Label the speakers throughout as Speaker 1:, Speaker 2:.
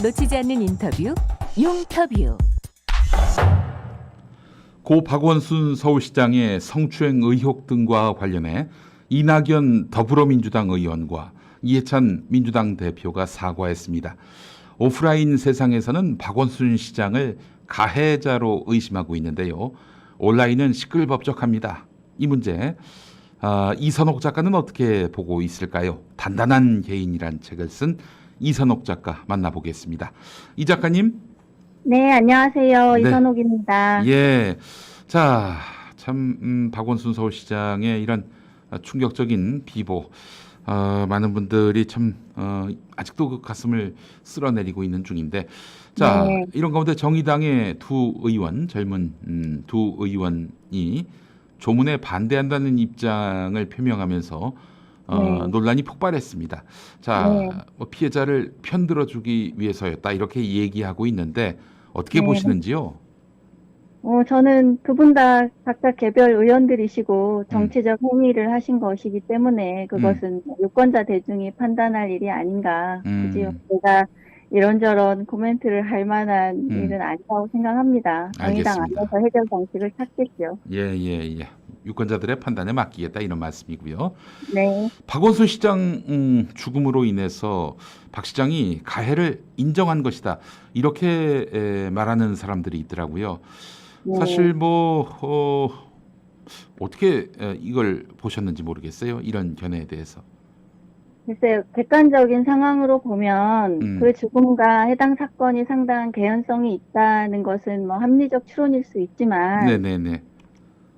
Speaker 1: 놓치지 않는 인터뷰, 용터뷰.
Speaker 2: 고 박원순 서울시장의 성추행 의혹 등과 관련해 이낙연 더불어민주당 의원과 이해찬 민주당 대표가 사과했습니다. 오프라인 세상에서는 박원순 시장을 가해자로 의심하고 있는데요. 온라인은 시끌벅적합니다. 이 문제 이선옥 작가는 어떻게 보고 있을까요? 단단한 개인이란 책을 쓴 이선옥 작가 만나보겠습니다. 이 작가님.
Speaker 3: 네, 안녕하세요.
Speaker 2: 네.
Speaker 3: 이선옥입니다.
Speaker 2: 예. 자, 참 박원순 서울시장의 이런 충격적인 비보, 많은 분들이 참 아직도 그 가슴을 쓸어내리고 있는 중인데, 자,
Speaker 3: 네.
Speaker 2: 이런 가운데 정의당의 두 의원, 젊은 두 의원이 조문에 반대한다는 입장을 표명하면서
Speaker 3: 네.
Speaker 2: 논란이 폭발했습니다. 자,
Speaker 3: 네.
Speaker 2: 뭐 피해자를 편들어주기 위해서였다 이렇게 얘기하고 있는데 어떻게
Speaker 3: 네.
Speaker 2: 보시는지요?
Speaker 3: 저는 두 분 다 각자 개별 의원들이시고 정치적 행위를 하신 것이기 때문에 그것은 유권자 대중이 판단할 일이 아닌가. 굳이 제가 이런저런 코멘트를 할 만한 일은 아니라고 생각합니다. 정의당
Speaker 2: 알겠습니다.
Speaker 3: 안에서 해결 방식을 찾겠죠.
Speaker 2: 예. 유권자들의 판단에 맡기겠다 이런 말씀이고요.
Speaker 3: 네.
Speaker 2: 박원순 시장 죽음으로 인해서 박 시장이 가해를 인정한 것이다 이렇게 말하는 사람들이 있더라고요.
Speaker 3: 네.
Speaker 2: 사실 어떻게 이걸 보셨는지 모르겠어요. 이런 견해에 대해서.
Speaker 3: 글쎄요, 객관적인 상황으로 보면 그 죽음과 해당 사건이 상당한 개연성이 있다는 것은 뭐 합리적 추론일 수 있지만
Speaker 2: 네네네.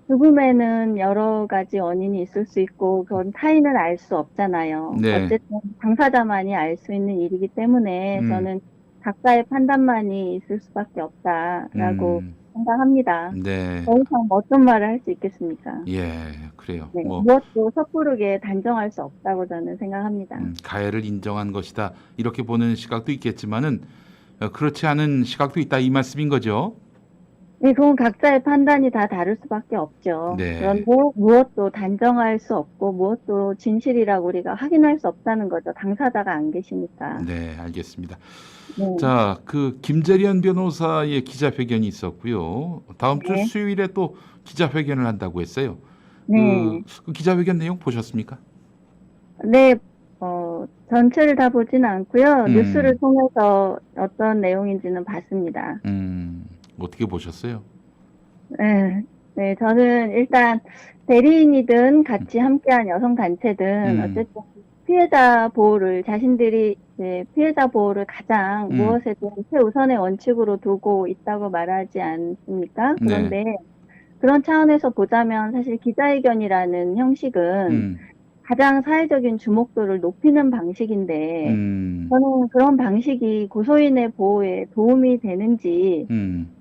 Speaker 3: 죽음에는 여러 가지 원인이 있을 수 있고 그건 타인은 알 수 없잖아요.
Speaker 2: 네.
Speaker 3: 어쨌든 당사자만이 알 수 있는 일이기 때문에 저는 각자의 판단만이 있을 수밖에 없다라고 생각합니다.
Speaker 2: 네.
Speaker 3: 더 이상 어떤 말을 할 수 있겠습니까?
Speaker 2: 예, 그래요.
Speaker 3: 네, 무엇도 섣부르게 단정할 수 없다고 저는 생각합니다.
Speaker 2: 가해를 인정한 것이다 이렇게 보는 시각도 있겠지만은 그렇지 않은 시각도 있다 이 말씀인 거죠.
Speaker 3: 네, 그건 각자의 판단이 다 다를 수밖에 없죠.
Speaker 2: 네.
Speaker 3: 그런데 무엇도 단정할 수 없고 무엇도 진실이라고 우리가 확인할 수 없다는 거죠. 당사자가 안 계시니까.
Speaker 2: 네, 알겠습니다.
Speaker 3: 네.
Speaker 2: 자, 그 김재련 변호사의 기자회견이 있었고요. 다음 주
Speaker 3: 네.
Speaker 2: 수요일에 또 기자회견을 한다고 했어요.
Speaker 3: 네.
Speaker 2: 그 기자회견 내용 보셨습니까?
Speaker 3: 네, 전체를 다 보지는 않고요. 뉴스를 통해서 어떤 내용인지는 봤습니다.
Speaker 2: 어떻게 보셨어요?
Speaker 3: 네, 저는 일단 대리인이든 같이 함께한 여성단체든 어쨌든 피해자 보호를 자신들이 피해자 보호를 가장 무엇에든 최우선의 원칙으로 두고 있다고 말하지 않습니까? 그런데 그런 차원에서 보자면 사실 기자회견이라는 형식은 가장 사회적인 주목도를 높이는 방식인데 저는 그런 방식이 고소인의 보호에 도움이 되는지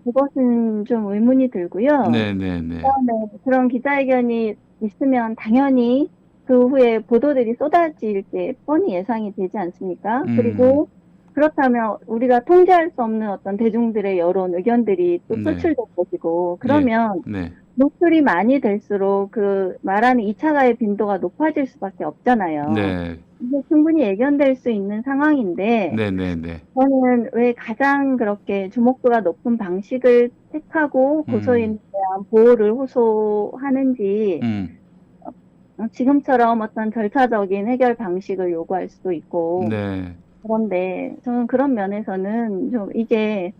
Speaker 3: 그것은 좀 의문이 들고요.
Speaker 2: 네네네.
Speaker 3: 그다음에 그런 기자회견이 있으면 당연히 그 후에 보도들이 쏟아질 게 뻔히 예상이 되지 않습니까? 그리고 그렇다면 우리가 통제할 수 없는 어떤 대중들의 여론, 의견들이 또 표출될 것이고 그러면 노출이 많이 될수록 그 말하는 2차 가해 빈도가 높아질 수밖에 없잖아요.
Speaker 2: 네.
Speaker 3: 이게 충분히 예견될 수 있는 상황인데
Speaker 2: 네네네.
Speaker 3: 저는 왜 가장 그렇게 주목도가 높은 방식을 택하고 고소인에 대한 보호를 호소하는지 지금처럼 어떤 절차적인 해결 방식을 요구할 수도 있고
Speaker 2: 네.
Speaker 3: 그런데 저는 그런 면에서는 좀 이게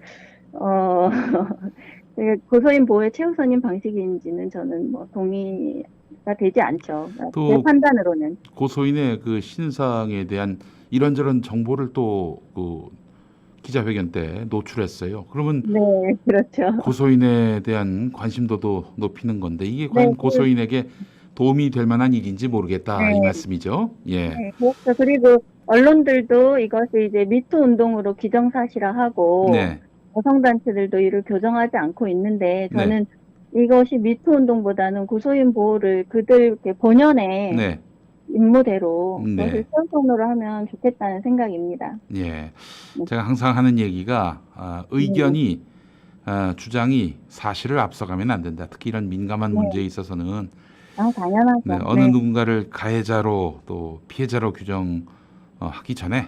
Speaker 3: 고소인 보호의 최우선인 방식인지는 저는 뭐 동의가 되지 않죠.
Speaker 2: 또
Speaker 3: 제 판단으로는.
Speaker 2: 고소인의 그 신상에 대한 이런저런 정보를 또 그 기자회견 때 노출했어요. 그러면
Speaker 3: 네, 그렇죠.
Speaker 2: 고소인에 대한 관심도도 높이는 건데 이게 과연 고소인에게 도움이 될 만한 일인지 모르겠다 이 말씀이죠. 예.
Speaker 3: 네, 그렇죠. 그리고 언론들도 이것을 이제 미투 운동으로 기정사실화하고 여성단체들도 이를 교정하지 않고 있는데 저는 이것이 미투 운동보다는 고소인 보호를 그들 본연의 임무대로 그것을 최우선으로 하면 좋겠다는 생각입니다.
Speaker 2: 예. 제가 항상 하는 얘기가 의견이 주장이 사실을 앞서가면 안 된다. 특히 이런 민감한 문제에 있어서는
Speaker 3: 당연하죠.
Speaker 2: 어느 누군가를 가해자로 또 피해자로 규정하기 전에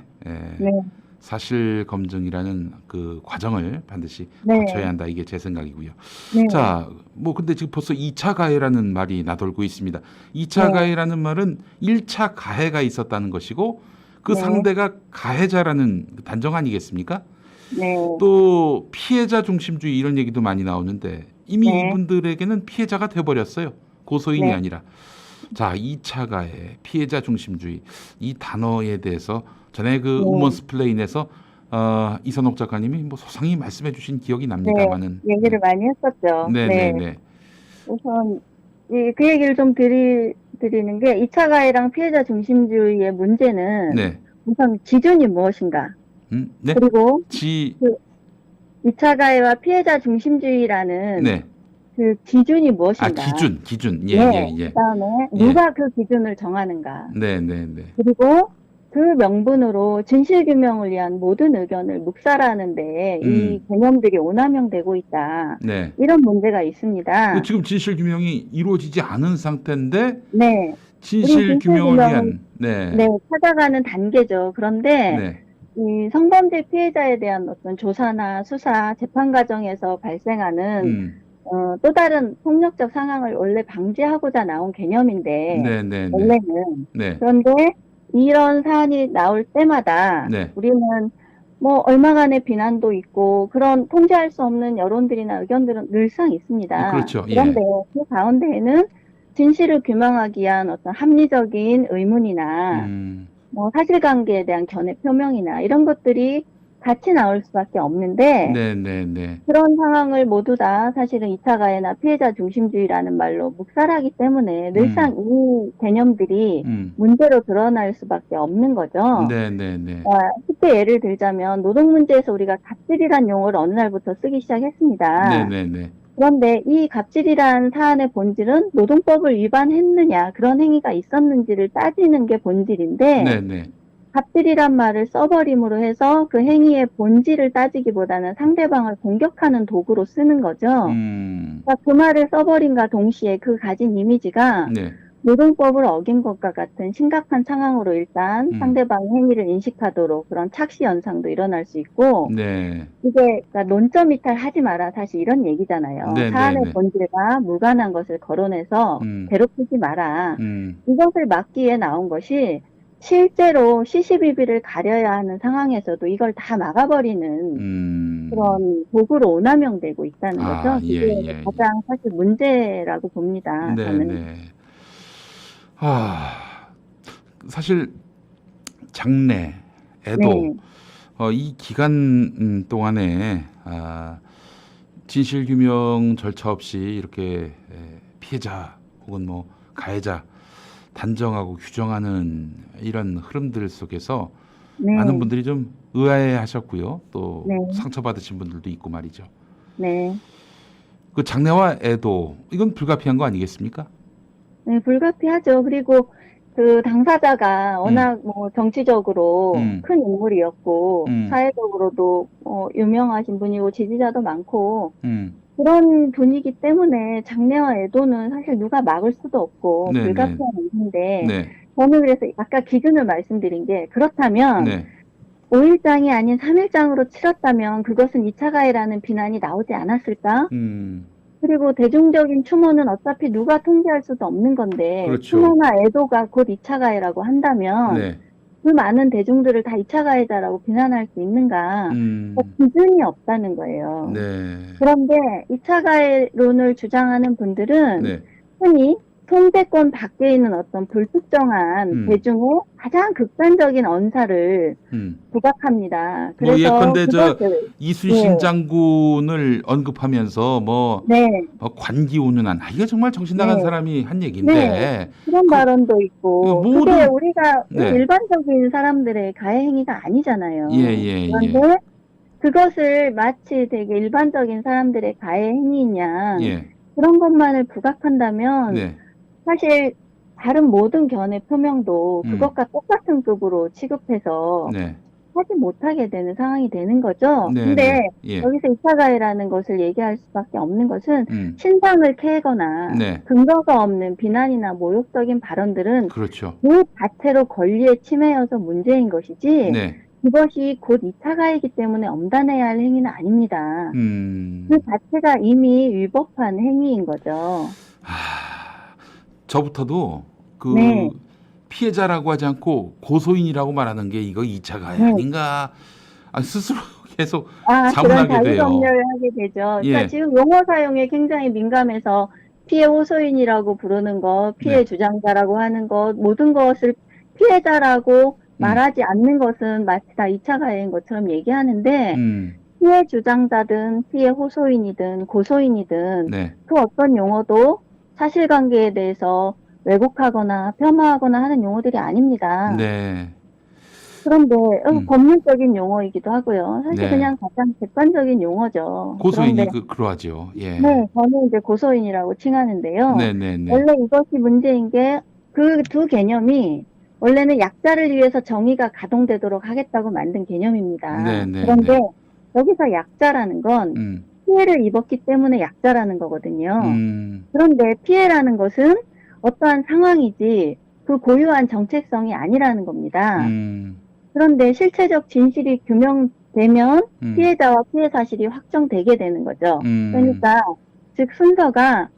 Speaker 2: 사실 검증이라는 그 과정을 반드시
Speaker 3: 네.
Speaker 2: 거쳐야 한다. 이게 제 생각이고요.
Speaker 3: 네.
Speaker 2: 자, 뭐 근데 지금 벌써 2차 가해라는 말이 나돌고 있습니다. 2차
Speaker 3: 네.
Speaker 2: 가해라는 말은 1차 가해가 있었다는 것이고 그
Speaker 3: 네.
Speaker 2: 상대가 가해자라는 단정 아니겠습니까?
Speaker 3: 네.
Speaker 2: 또 피해자 중심주의 이런 얘기도 많이 나오는데 이미
Speaker 3: 네.
Speaker 2: 이분들에게는 피해자가 돼버렸어요. 고소인이
Speaker 3: 네.
Speaker 2: 아니라. 자, 2차 가해, 피해자 중심주의 이 단어에 대해서 전에 그
Speaker 3: 네.
Speaker 2: 우먼스 플레인에서 이선옥 작가님이 뭐 소상히 말씀해 주신 기억이 납니다만은.
Speaker 3: 얘기를 많이 했었죠.
Speaker 2: 네네네.
Speaker 3: 우선 그 얘기를 좀 드리는 게 2차 가해랑 피해자 중심주의의 문제는
Speaker 2: 네.
Speaker 3: 우선 기준이 무엇인가.
Speaker 2: 네.
Speaker 3: 그리고
Speaker 2: 지
Speaker 3: 2차 가해와 피해자 중심주의라는
Speaker 2: 네.
Speaker 3: 그 기준이
Speaker 2: 아,
Speaker 3: 무엇인가.
Speaker 2: 기준. 예,
Speaker 3: 네.
Speaker 2: 예, 예.
Speaker 3: 그다음에
Speaker 2: 예.
Speaker 3: 누가 그 기준을 정하는가.
Speaker 2: 네, 네, 네.
Speaker 3: 그리고 그 명분으로 진실규명을 위한 모든 의견을 묵살하는데 이 개념들이 오남용되고 있다.
Speaker 2: 네.
Speaker 3: 이런 문제가 있습니다.
Speaker 2: 그 지금 진실 규명이 이루어지지 않은 상태인데
Speaker 3: 네.
Speaker 2: 진실 규명을
Speaker 3: 규명은-
Speaker 2: 위한 네.
Speaker 3: 네, 찾아가는 단계죠. 그런데
Speaker 2: 네.
Speaker 3: 이 성범죄 피해자에 대한 어떤 조사나 수사, 재판 과정에서 발생하는 또 다른 폭력적 상황을 원래 방지하고자 나온 개념인데
Speaker 2: 네, 네, 네.
Speaker 3: 원래는
Speaker 2: 네.
Speaker 3: 그런데 이런 사안이 나올 때마다
Speaker 2: 네.
Speaker 3: 우리는 뭐 얼마간의 비난도 있고 그런 통제할 수 없는 여론들이나 의견들은 늘상 있습니다.
Speaker 2: 그렇죠. 예.
Speaker 3: 그런데 그 가운데에는 진실을 규명하기 위한 어떤 합리적인 의문이나 뭐 사실관계에 대한 견해 표명이나 이런 것들이 같이 나올 수밖에 없는데
Speaker 2: 네, 네, 네.
Speaker 3: 그런 상황을 모두 다 사실은 2차 가해나 피해자 중심주의라는 말로 묵살하기 때문에 늘상 이 개념들이 문제로 드러날 수밖에 없는 거죠.
Speaker 2: 네, 네, 네.
Speaker 3: 쉽게 예를 들자면 노동 문제에서 우리가 갑질이란 용어를 어느 날부터 쓰기 시작했습니다.
Speaker 2: 네, 네, 네.
Speaker 3: 그런데 이 갑질이란 사안의 본질은 노동법을 위반했느냐 그런 행위가 있었는지를 따지는 게 본질인데
Speaker 2: 네, 네.
Speaker 3: 갑질이란 말을 써버림으로 해서 그 행위의 본질을 따지기보다는 상대방을 공격하는 도구로 쓰는 거죠. 그러니까 그 말을 써버림과 동시에 그 가진 이미지가
Speaker 2: 네.
Speaker 3: 노동법을 어긴 것과 같은 심각한 상황으로 일단 상대방의 행위를 인식하도록 그런 착시 현상도 일어날 수 있고
Speaker 2: 네.
Speaker 3: 이게 그러니까 논점 이탈하지 마라 사실 이런 얘기잖아요.
Speaker 2: 네,
Speaker 3: 사안의
Speaker 2: 네, 네.
Speaker 3: 본질과 무관한 것을 거론해서 괴롭히지 마라. 이것을 막기 위해 나온 것이 실제로 시시비비를 가려야 하는 상황에서도 이걸 다 막아버리는 그런 도구로 오남용되고 있다는 거죠.
Speaker 2: 예,
Speaker 3: 그게
Speaker 2: 예,
Speaker 3: 가장 사실 문제라고 봅니다.
Speaker 2: 네,
Speaker 3: 저는.
Speaker 2: 네. 사실 장래, 애도
Speaker 3: 네.
Speaker 2: 이 기간 동안에 진실 규명 절차 없이 이렇게 피해자 혹은 뭐 가해자 단정하고 규정하는 이런 흐름들 속에서
Speaker 3: 네.
Speaker 2: 많은 분들이 좀 의아해하셨고요. 또
Speaker 3: 네.
Speaker 2: 상처받으신 분들도 있고 말이죠.
Speaker 3: 네.
Speaker 2: 그 장래와 애도 이건 불가피한 거 아니겠습니까?
Speaker 3: 네, 불가피하죠. 그리고 그 당사자가 워낙 뭐 정치적으로 큰 인물이었고 사회적으로도 유명하신 분이고 지지자도 많고 그런 분이기 때문에 장래와 애도는 사실 누가 막을 수도 없고
Speaker 2: 네,
Speaker 3: 불가피한 일인데
Speaker 2: 네.
Speaker 3: 저는 그래서 아까 기준을 말씀드린 게 그렇다면
Speaker 2: 네.
Speaker 3: 5일장이 아닌 3일장으로 치렀다면 그것은 2차 가해라는 비난이 나오지 않았을까? 그리고 대중적인 추모는 어차피 누가 통제할 수도 없는 건데
Speaker 2: 그렇죠.
Speaker 3: 추모나 애도가 곧 2차 가해라고 한다면
Speaker 2: 네.
Speaker 3: 그 많은 대중들을 다 2차 가해자라고 비난할 수 있는가? 그러니까 기준이 없다는 거예요.
Speaker 2: 네.
Speaker 3: 그런데 2차 가해론을 주장하는 분들은
Speaker 2: 네.
Speaker 3: 흔히 통제권 밖에 있는 어떤 불특정한 대중의 가장 극단적인 언사를 부각합니다.
Speaker 2: 뭐
Speaker 3: 그래서
Speaker 2: 예컨대
Speaker 3: 그것을
Speaker 2: 이순신
Speaker 3: 네.
Speaker 2: 장군을 언급하면서 뭐
Speaker 3: 네,
Speaker 2: 관기 운운한 이게 정말 정신 나간
Speaker 3: 네.
Speaker 2: 사람이 한 얘기인데
Speaker 3: 네. 그런 발언도 있고
Speaker 2: 모든-
Speaker 3: 그게 우리가
Speaker 2: 네.
Speaker 3: 일반적인 사람들의 가해 행위가 아니잖아요.
Speaker 2: 예.
Speaker 3: 그런데 그것을 마치 되게 일반적인 사람들의 가해 행위냐
Speaker 2: 예.
Speaker 3: 그런 것만을 부각한다면
Speaker 2: 네.
Speaker 3: 사실 다른 모든 견해 표명도 그것과 똑같은 급으로 취급해서
Speaker 2: 네.
Speaker 3: 하지 못하게 되는 상황이 되는 거죠.
Speaker 2: 네.
Speaker 3: 근데
Speaker 2: 네. 예.
Speaker 3: 여기서 2차 가해라는 것을 얘기할 수밖에 없는 것은
Speaker 2: 음.
Speaker 3: 신상을 캐거나
Speaker 2: 네.
Speaker 3: 근거가 없는 비난이나 모욕적인 발언들은
Speaker 2: 그렇죠.
Speaker 3: 그 자체로 권리의 침해여서 문제인 것이지
Speaker 2: 네.
Speaker 3: 그것이 곧 2차 가해이기 때문에 엄단해야 할 행위는 아닙니다. 그 자체가 이미 위법한 행위인 거죠.
Speaker 2: 저부터도 그
Speaker 3: 네.
Speaker 2: 피해자라고 하지 않고 고소인이라고 말하는 게 이거 2차 가해
Speaker 3: 네.
Speaker 2: 아닌가 스스로 계속
Speaker 3: 그런
Speaker 2: 자문하게 돼요.
Speaker 3: 자기검열을 하게 되죠.
Speaker 2: 예.
Speaker 3: 그러니까 지금 용어 사용에 굉장히 민감해서 피해 호소인이라고 부르는 것, 피해
Speaker 2: 네.
Speaker 3: 주장자라고 하는 것, 모든 것을 피해자라고 말하지 않는 것은 마치 다 2차 가해인 것처럼 얘기하는데 피해 주장자든 피해 호소인이든 고소인이든
Speaker 2: 네.
Speaker 3: 그 어떤 용어도 사실관계에 대해서 왜곡하거나 폄하하거나 하는 용어들이 아닙니다.
Speaker 2: 네.
Speaker 3: 그런데 법률적인 용어이기도 하고요. 사실
Speaker 2: 네.
Speaker 3: 그냥 가장 객관적인 용어죠.
Speaker 2: 고소인이
Speaker 3: 그런데
Speaker 2: 그러하죠. 예.
Speaker 3: 네, 저는 이제 고소인이라고 칭하는데요.
Speaker 2: 네네네.
Speaker 3: 원래 이것이 문제인 게 그 두 개념이 원래는 약자를 위해서 정의가 가동되도록 하겠다고 만든 개념입니다.
Speaker 2: 네네네.
Speaker 3: 그런데 여기서 약자라는 건 피해를 입었기 때문에 약자라는 거거든요. 그런데 피해라는 것은 어떠한 상황이지 그 고유한 정체성이 아니라는 겁니다. 그런데 실체적 진실이 규명되면 피해자와 피해 사실이 확정되게 되는 거죠. 그러니까 즉 순서가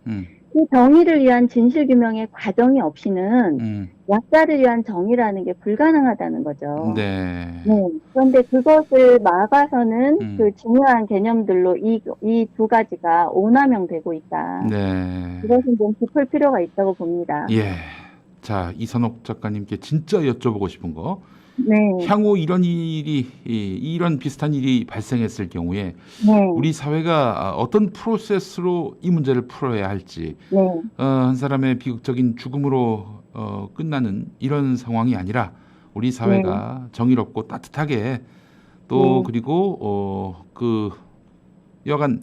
Speaker 3: 그 정의를 위한 진실 규명의 과정이 없이는 약자를 위한 정의라는 게 불가능하다는 거죠.
Speaker 2: 네.
Speaker 3: 그런데 그것을 막아서는 그 중요한 개념들로 이 두 가지가 오남용되고 있다.
Speaker 2: 네.
Speaker 3: 이것은 좀 짚을 필요가 있다고 봅니다.
Speaker 2: 예. 자, 이선옥 작가님께 진짜 여쭤보고 싶은 거.
Speaker 3: 네.
Speaker 2: 향후 이런 비슷한 일이 발생했을 경우에
Speaker 3: 네.
Speaker 2: 우리 사회가 어떤 프로세스로 이 문제를 풀어야 할지,
Speaker 3: 네.
Speaker 2: 한 사람의 비극적인 죽음으로 끝나는 이런 상황이 아니라 우리 사회가 정의롭고 따뜻하게 또 그리고 여간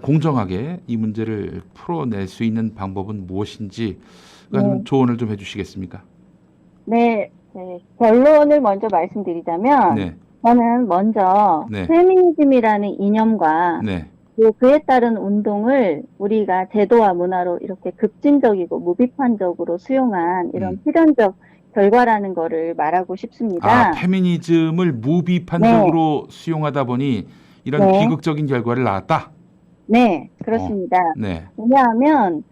Speaker 2: 공정하게 이 문제를 풀어낼 수 있는 방법은 무엇인지 조언을 좀 해주시겠습니까?
Speaker 3: 네. 결론을 먼저 말씀드리자면
Speaker 2: 네.
Speaker 3: 저는 먼저
Speaker 2: 네.
Speaker 3: 페미니즘이라는 이념과
Speaker 2: 네.
Speaker 3: 그에 따른 운동을 우리가 제도와 문화로 이렇게 급진적이고 무비판적으로 수용한 이런 필연적 결과라는 거를 말하고 싶습니다.
Speaker 2: 페미니즘을 무비판적으로 수용하다 보니 이런 비극적인 결과를 낳았다?
Speaker 3: 네, 그렇습니다.
Speaker 2: 네.
Speaker 3: 왜냐하면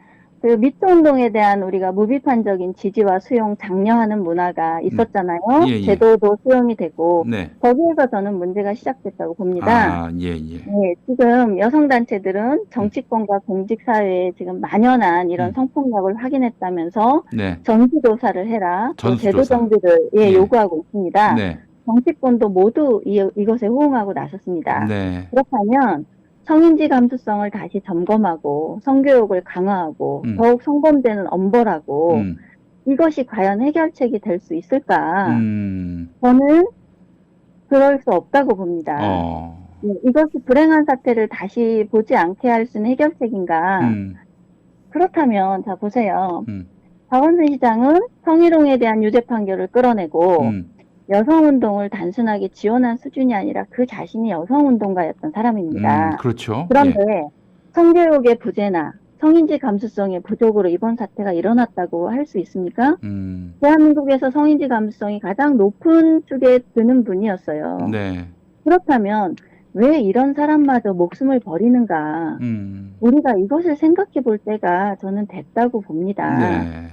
Speaker 3: 그 미투 운동에 대한 우리가 무비판적인 지지와 수용 장려하는 문화가 있었잖아요.
Speaker 2: 예.
Speaker 3: 제도도 수용이 되고
Speaker 2: 네.
Speaker 3: 거기에서 저는 문제가 시작됐다고 봅니다.
Speaker 2: 예.
Speaker 3: 네, 지금 여성단체들은 정치권과 공직사회에 지금 만연한 이런 성폭력을 확인했다면서
Speaker 2: 네.
Speaker 3: 전수조사를 해라, 또 제도
Speaker 2: 전수조사.
Speaker 3: 정비를 요구하고 있습니다.
Speaker 2: 네.
Speaker 3: 정치권도 모두 이것에 호응하고 나섰습니다.
Speaker 2: 네.
Speaker 3: 그렇다면 성인지 감수성을 다시 점검하고 성교육을 강화하고 더욱 성범죄는 엄벌하고 이것이 과연 해결책이 될 수 있을까? 저는 그럴 수 없다고 봅니다. 이것이 불행한 사태를 다시 보지 않게 할 수 있는 해결책인가? 그렇다면 자 보세요. 박원순 시장은 성희롱에 대한 유죄 판결을 끌어내고 여성운동을 단순하게 지원한 수준이 아니라 그 자신이 여성운동가였던 사람입니다.
Speaker 2: 그렇죠.
Speaker 3: 그런데 성교육의 부재나 성인지 감수성의 부족으로 이번 사태가 일어났다고 할 수 있습니까? 대한민국에서 성인지 감수성이 가장 높은 쪽에 드는 분이었어요.
Speaker 2: 네.
Speaker 3: 그렇다면 왜 이런 사람마저 목숨을 버리는가? 우리가 이것을 생각해 볼 때가 저는 됐다고 봅니다.
Speaker 2: 네.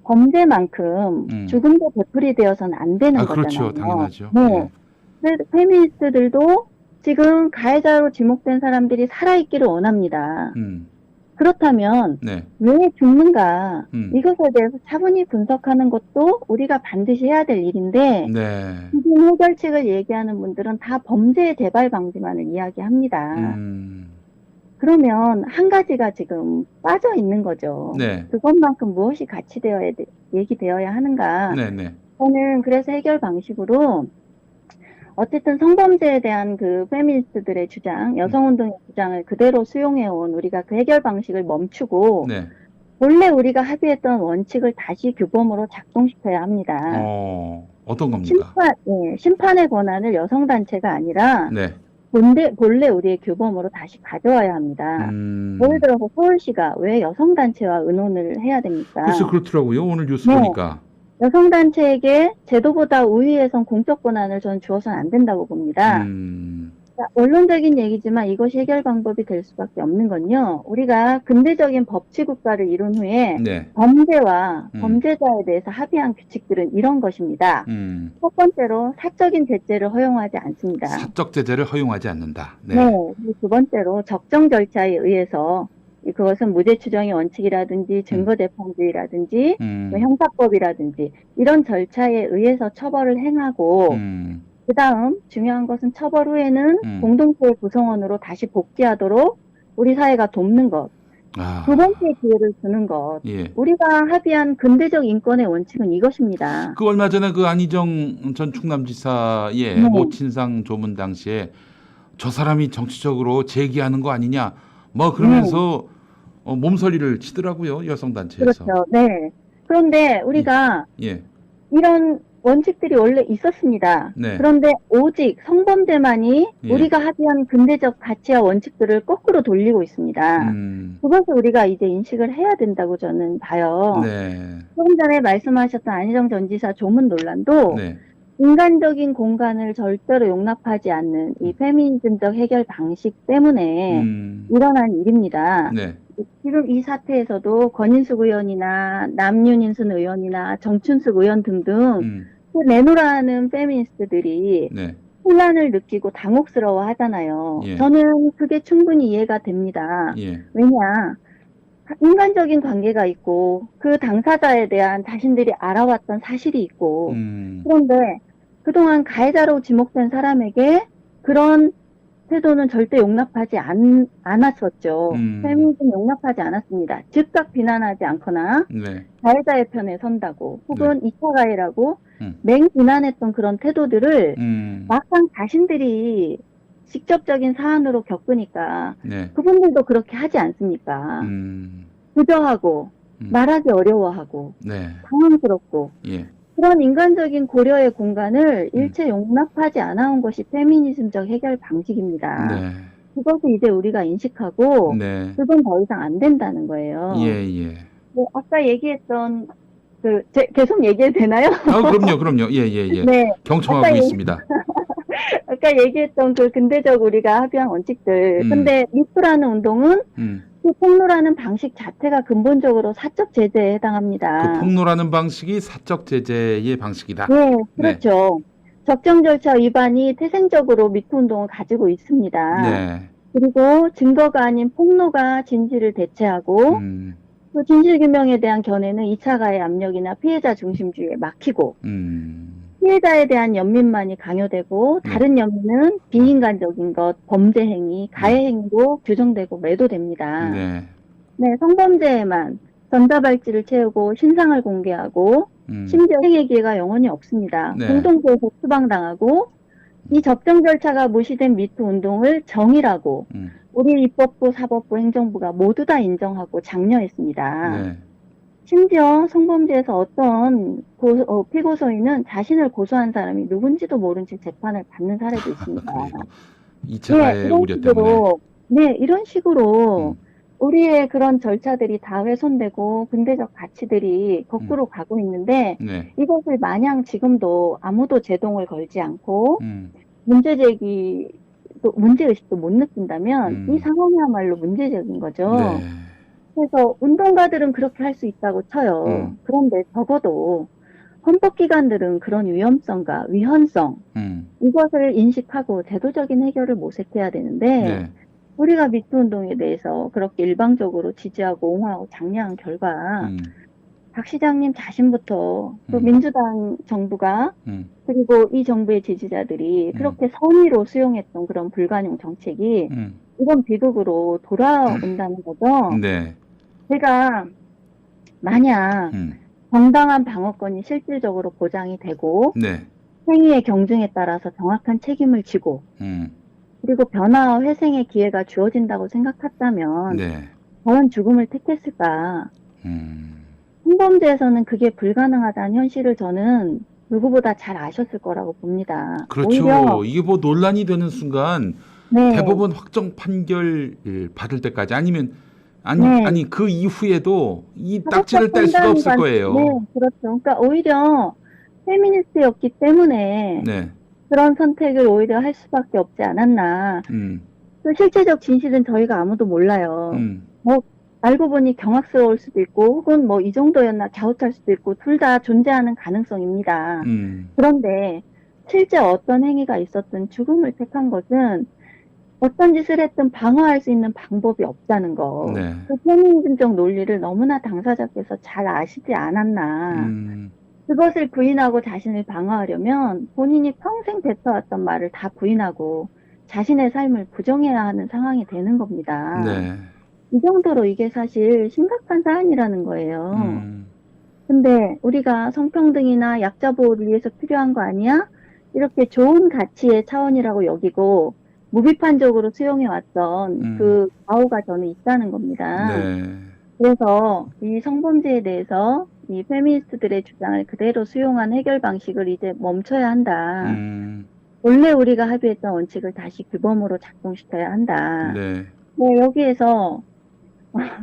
Speaker 3: 범죄만큼 죽음도 되풀이되어서는 안 되는 거잖아요.
Speaker 2: 그렇죠. 당연하죠.
Speaker 3: 네. 페미니스트들도 지금 가해자로 지목된 사람들이 살아있기를 원합니다. 그렇다면 왜 죽는가? 이것에 대해서 차분히 분석하는 것도 우리가 반드시 해야 될 일인데 지금 해결책을 얘기하는 분들은 다 범죄의 재발 방지만을 이야기합니다. 그러면 한 가지가 지금 빠져 있는 거죠. 그것만큼 무엇이 같이 얘기되어야 하는가? 저는 그래서 해결 방식으로 어쨌든 성범죄에 대한 그 페미니스트들의 주장, 여성운동의 주장을 그대로 수용해온 우리가 그 해결 방식을 멈추고 원래 우리가 합의했던 원칙을 다시 규범으로 작동시켜야 합니다.
Speaker 2: 어떤 겁니까?
Speaker 3: 심판의 권한을 여성단체가 아니라 본래 우리의 규범으로 다시 가져와야 합니다. 예를 들어서 서울시가 왜 여성단체와 의논을 해야 됩니까?
Speaker 2: 글쎄 그렇더라고요. 오늘 뉴스 보니까.
Speaker 3: 여성단체에게 제도보다 우위에선 공적 권한을 저는 주어서는 안 된다고 봅니다. 자, 원론적인 얘기지만 이것이 해결 방법이 될 수밖에 없는 건요. 우리가 근대적인 법치국가를 이룬 후에
Speaker 2: 네.
Speaker 3: 범죄와
Speaker 2: 음.
Speaker 3: 범죄자에 대해서 합의한 규칙들은 이런 것입니다. 첫 번째로 사적인 제재를 허용하지 않습니다.
Speaker 2: 사적 제재를 허용하지 않는다. 네.
Speaker 3: 네. 그리고 두 번째로 적정 절차에 의해서 그것은 무죄 추정의 원칙이라든지 증거 재판주의라든지 뭐 형사법이라든지 이런 절차에 의해서 처벌을 행하고 그 다음 중요한 것은 처벌 후에는 공동체 구성원으로 다시 복귀하도록 우리 사회가 돕는 것.
Speaker 2: 아,
Speaker 3: 두 번째 기회를 주는 것.
Speaker 2: 예.
Speaker 3: 우리가 합의한 근대적 인권의 원칙은 이것입니다.
Speaker 2: 그 얼마 전에 그 안희정 전 충남지사의
Speaker 3: 네.
Speaker 2: 모친상 조문 당시에 저 사람이 정치적으로 제기하는 거 아니냐 뭐 그러면서 몸서리를 치더라고요, 여성단체에서.
Speaker 3: 그렇죠. 네. 그런데 우리가
Speaker 2: 예.
Speaker 3: 이런 원칙들이 원래 있었습니다.
Speaker 2: 네.
Speaker 3: 그런데 오직 성범죄만이
Speaker 2: 예.
Speaker 3: 우리가 합의한 근대적 가치와 원칙들을 거꾸로 돌리고 있습니다. 그것을 우리가 이제 인식을 해야 된다고 저는 봐요.
Speaker 2: 네.
Speaker 3: 조금 전에 말씀하셨던 안희정 전 지사 조문 논란도
Speaker 2: 네.
Speaker 3: 인간적인 공간을 절대로 용납하지 않는 이 페미니즘적 해결 방식 때문에 일어난 일입니다.
Speaker 2: 네.
Speaker 3: 지금 이 사태에서도 권인숙 의원이나 남윤인순 의원이나 정춘숙 의원 등등 내노라는 페미니스트들이
Speaker 2: 네.
Speaker 3: 혼란을 느끼고 당혹스러워 하잖아요.
Speaker 2: 예.
Speaker 3: 저는 그게 충분히 이해가 됩니다.
Speaker 2: 예.
Speaker 3: 왜냐, 인간적인 관계가 있고 그 당사자에 대한 자신들이 알아왔던 사실이 있고 그런데 그동안 가해자로 지목된 사람에게 그런 태도는 절대 용납하지 않았었죠. 페미니즘 용납하지 않았습니다. 즉각 비난하지 않거나
Speaker 2: 네.
Speaker 3: 가해자의 편에 선다고 혹은 2차 가해라고 맹 비난했던 그런 태도들을 막상 자신들이 직접적인 사안으로 겪으니까
Speaker 2: 네.
Speaker 3: 그분들도 그렇게 하지 않습니까? 주저하고 말하기 어려워하고
Speaker 2: 네.
Speaker 3: 당황스럽고
Speaker 2: 예.
Speaker 3: 그런 인간적인 고려의 공간을 일체 용납하지 않아온 것이 페미니즘적 해결 방식입니다.
Speaker 2: 네.
Speaker 3: 그것을 이제 우리가 인식하고
Speaker 2: 네.
Speaker 3: 그건 더 이상 안 된다는 거예요.
Speaker 2: 예, 예.
Speaker 3: 뭐 아까 얘기했던 계속 얘기해도 되나요?
Speaker 2: 그럼요. 예, 예, 예.
Speaker 3: 네.
Speaker 2: 경청하고
Speaker 3: 아까
Speaker 2: 있습니다.
Speaker 3: 아까 얘기했던 그 근대적 우리가 합의한 원칙들. 근데 미투라는 운동은 그 폭로라는 방식 자체가 근본적으로 사적 제재에 해당합니다.
Speaker 2: 그 폭로라는 방식이 사적 제재의 방식이다.
Speaker 3: 네, 그렇죠. 적정 절차 위반이 태생적으로 미투 운동을 가지고 있습니다.
Speaker 2: 네.
Speaker 3: 그리고 증거가 아닌 폭로가 진실을 대체하고 그 진실 규명에 대한 견해는 2차 가해 압력이나 피해자 중심주의에 막히고 피해자에 대한 연민만이 강요되고 다른 연민은 비인간적인 것, 범죄 행위, 가해 행위로 규정되고 매도됩니다.
Speaker 2: 네.
Speaker 3: 네, 성범죄에만 전자발찌를 채우고 신상을 공개하고 심지어 행위 기회가 영원히 없습니다.
Speaker 2: 네.
Speaker 3: 공동구에서 추방당하고 이 적정 절차가 무시된 미투 운동을 정의라고 우리 입법부, 사법부, 행정부가 모두 다 인정하고 장려했습니다.
Speaker 2: 네.
Speaker 3: 심지어 성범죄에서 어떤 피고소인은 자신을 고소한 사람이 누군지도 모른 채 재판을 받는 사례도 있습니다.
Speaker 2: 2차 가해 우려 때문에.
Speaker 3: 네, 이런 식으로 우리의 그런 절차들이 다 훼손되고 근대적 가치들이 거꾸로 가고 있는데
Speaker 2: 네.
Speaker 3: 이것을 마냥 지금도 아무도 제동을 걸지 않고 문제의식도 못 느낀다면 이 상황이야말로 문제적인 거죠.
Speaker 2: 네.
Speaker 3: 그래서 운동가들은 그렇게 할 수 있다고 쳐요. 그런데 적어도 헌법기관들은 그런 위험성과 위헌성 이것을 인식하고 제도적인 해결을 모색해야 되는데
Speaker 2: 네.
Speaker 3: 우리가 미투 운동에 대해서 그렇게 일방적으로 지지하고 옹호하고 장려한 결과 박 시장님 자신부터 또 민주당 정부가 그리고 이 정부의 지지자들이 그렇게 선의로 수용했던 그런 불관용 정책이 이건 비극으로 돌아온다는 거죠.
Speaker 2: 네.
Speaker 3: 제가 만약 정당한 방어권이 실질적으로 보장이 되고
Speaker 2: 네.
Speaker 3: 행위의 경중에 따라서 정확한 책임을 지고 그리고 변화와 회생의 기회가 주어진다고 생각했다면
Speaker 2: 네.
Speaker 3: 과연 죽음을 택했을까? 성범죄에서는 그게 불가능하다는 현실을 저는 누구보다 잘 아셨을 거라고 봅니다.
Speaker 2: 그렇죠.
Speaker 3: 오히려,
Speaker 2: 이게 뭐 논란이 되는 순간
Speaker 3: 네,
Speaker 2: 대법원 확정 판결 받을 때까지 아니면
Speaker 3: 네.
Speaker 2: 아니 그 이후에도 이 딱지를 뗄 수가 없을 거예요.
Speaker 3: 네, 그렇죠. 그러니까 오히려 페미니스트였기 때문에
Speaker 2: 네.
Speaker 3: 그런 선택을 오히려 할 수밖에 없지 않았나. 그 실제적 진실은 저희가 아무도 몰라요. 뭐 알고 보니 경악스러울 수도 있고 혹은 뭐 이 정도였나 갸웃할 수도 있고 둘 다 존재하는 가능성입니다. 그런데 실제 어떤 행위가 있었든 죽음을 택한 것은 어떤 짓을 했든 방어할 수 있는 방법이 없다는 거.
Speaker 2: 네.
Speaker 3: 그 페미니즘적 논리를 너무나 당사자께서 잘 아시지 않았나. 그것을 부인하고 자신을 방어하려면 본인이 평생 뱉어왔던 말을 다 부인하고 자신의 삶을 부정해야 하는 상황이 되는 겁니다.
Speaker 2: 네.
Speaker 3: 이 정도로 이게 사실 심각한 사안이라는 거예요. 근데 우리가 성평등이나 약자 보호를 위해서 필요한 거 아니야? 이렇게 좋은 가치의 차원이라고 여기고 무비판적으로 수용해왔던 그 과오가 저는 있다는 겁니다.
Speaker 2: 네.
Speaker 3: 그래서 이 성범죄에 대해서 이 페미니스트들의 주장을 그대로 수용한 해결 방식을 이제 멈춰야 한다. 원래 우리가 합의했던 원칙을 다시 규범으로 작동시켜야 한다.
Speaker 2: 네.
Speaker 3: 네, 여기에서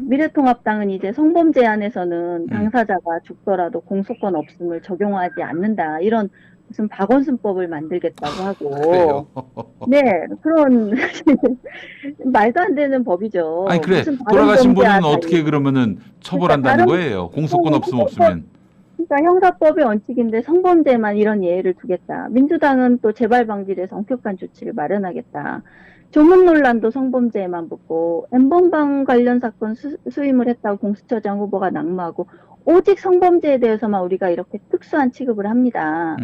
Speaker 3: 미래통합당은 이제 성범죄 안에서는 당사자가 죽더라도 공소권 없음을 적용하지 않는다. 이런 무슨 박원순법을 만들겠다고 하고.
Speaker 2: 그래요.
Speaker 3: 네, 그런 말도 안 되는 법이죠.
Speaker 2: 아니 그래
Speaker 3: 무슨 다른
Speaker 2: 돌아가신 분은
Speaker 3: 범죄와
Speaker 2: 어떻게 그러면은 처벌한다는
Speaker 3: 그러니까
Speaker 2: 거예요. 공소권 없으면.
Speaker 3: 그러니까 형사법의 원칙인데 성범죄만 이런 예외를 두겠다. 민주당은 또 재발 방지를 해서 엄격한 조치를 마련하겠다. 조문 논란도 성범죄에만 붙고 엠번방 관련 사건 수임을 했다고 공수처장 후보가 낙마하고 오직 성범죄에 대해서만 우리가 이렇게 특수한 취급을 합니다.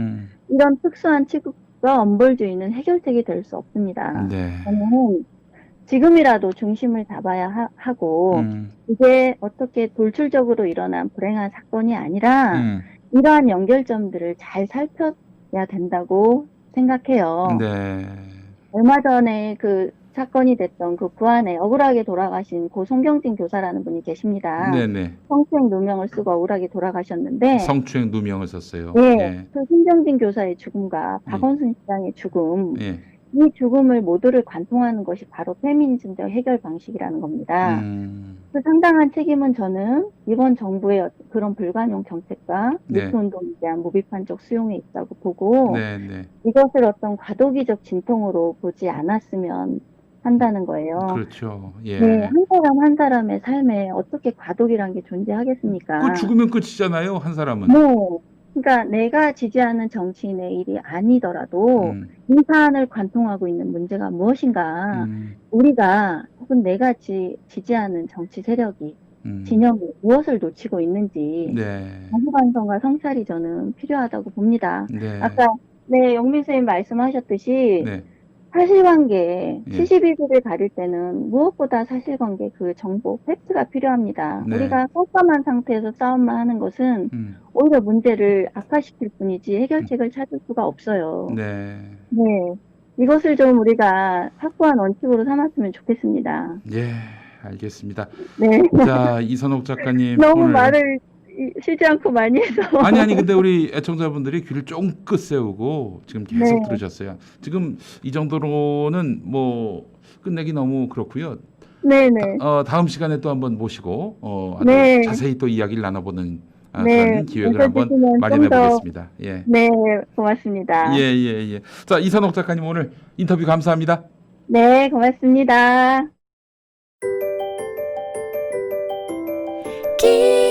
Speaker 3: 이런 특수한 취급과 엄벌주의는 해결책이 될 수 없습니다.
Speaker 2: 네.
Speaker 3: 저는 지금이라도 중심을 잡아야 하고 이게 어떻게 돌출적으로 일어난 불행한 사건이 아니라 이러한 연결점들을 잘 살펴야 된다고 생각해요.
Speaker 2: 네.
Speaker 3: 얼마 전에 그 사건이 됐던 그 부안에 억울하게 돌아가신 고 송경진 교사라는 분이 계십니다.
Speaker 2: 네네.
Speaker 3: 성추행 누명을 쓰고 억울하게 돌아가셨는데
Speaker 2: 성추행 누명을 썼어요.
Speaker 3: 네,
Speaker 2: 예.
Speaker 3: 그 송경진 교사의 죽음과 박원순 시장의 죽음
Speaker 2: 예.
Speaker 3: 이 죽음을 모두를 관통하는 것이 바로 페미니즘적 해결 방식이라는 겁니다. 그 상당한 책임은 저는 이번 정부의 그런 불관용 정책과
Speaker 2: 네.
Speaker 3: 미투운동에 대한 무비판적 수용에 있다고 보고
Speaker 2: 네, 네.
Speaker 3: 이것을 어떤 과도기적 진통으로 보지 않았으면 한다는 거예요.
Speaker 2: 그렇죠. 예.
Speaker 3: 네, 한 사람 한 사람의 삶에 어떻게 과도기란 게 존재하겠습니까?
Speaker 2: 그 죽으면 끝이잖아요, 한 사람은.
Speaker 3: 뭐, 그러니까 내가 지지하는 정치인의 일이 아니더라도 이 사안을 관통하고 있는 문제가 무엇인가? 우리가 혹은 내가 지지하는 정치 세력이 진영이 무엇을 놓치고 있는지
Speaker 2: 네.
Speaker 3: 자기반성과 성찰이 저는 필요하다고 봅니다.
Speaker 2: 네.
Speaker 3: 아까 네, 영민 선생님 말씀하셨듯이
Speaker 2: 네.
Speaker 3: 사실관계,
Speaker 2: 예.
Speaker 3: 72주를 가릴 때는 무엇보다 사실관계 그 정보, 팩트가 필요합니다.
Speaker 2: 네.
Speaker 3: 우리가 깜깜한 상태에서 싸움만 하는 것은 오히려 문제를 악화시킬 뿐이지 해결책을 찾을 수가 없어요.
Speaker 2: 네.
Speaker 3: 네. 이것을 좀 우리가 확고한 원칙으로 삼았으면 좋겠습니다.
Speaker 2: 예, 알겠습니다.
Speaker 3: 네.
Speaker 2: 자, 이선옥 작가님
Speaker 3: 너무
Speaker 2: 오늘
Speaker 3: 말을 쉬지 않고 많이 해서.
Speaker 2: 아니 근데 우리 애청자분들이 귀를 쫑긋 세우고 지금 계속
Speaker 3: 네.
Speaker 2: 들으셨어요. 지금 이 정도로는 뭐 끝내기 너무 그렇고요.
Speaker 3: 네네.
Speaker 2: 다음 시간에 또 한번 모시고 아주
Speaker 3: 네.
Speaker 2: 자세히 또 이야기를 나눠보는
Speaker 3: 네.
Speaker 2: 그런 기획을 한번
Speaker 3: 웃어주시면
Speaker 2: 마련해
Speaker 3: 좀 더-
Speaker 2: 보겠습니다. 예.
Speaker 3: 네, 고맙습니다.
Speaker 2: 예. 자, 이선옥 작가님 오늘 인터뷰 감사합니다.
Speaker 3: 네, 고맙습니다.
Speaker 1: 기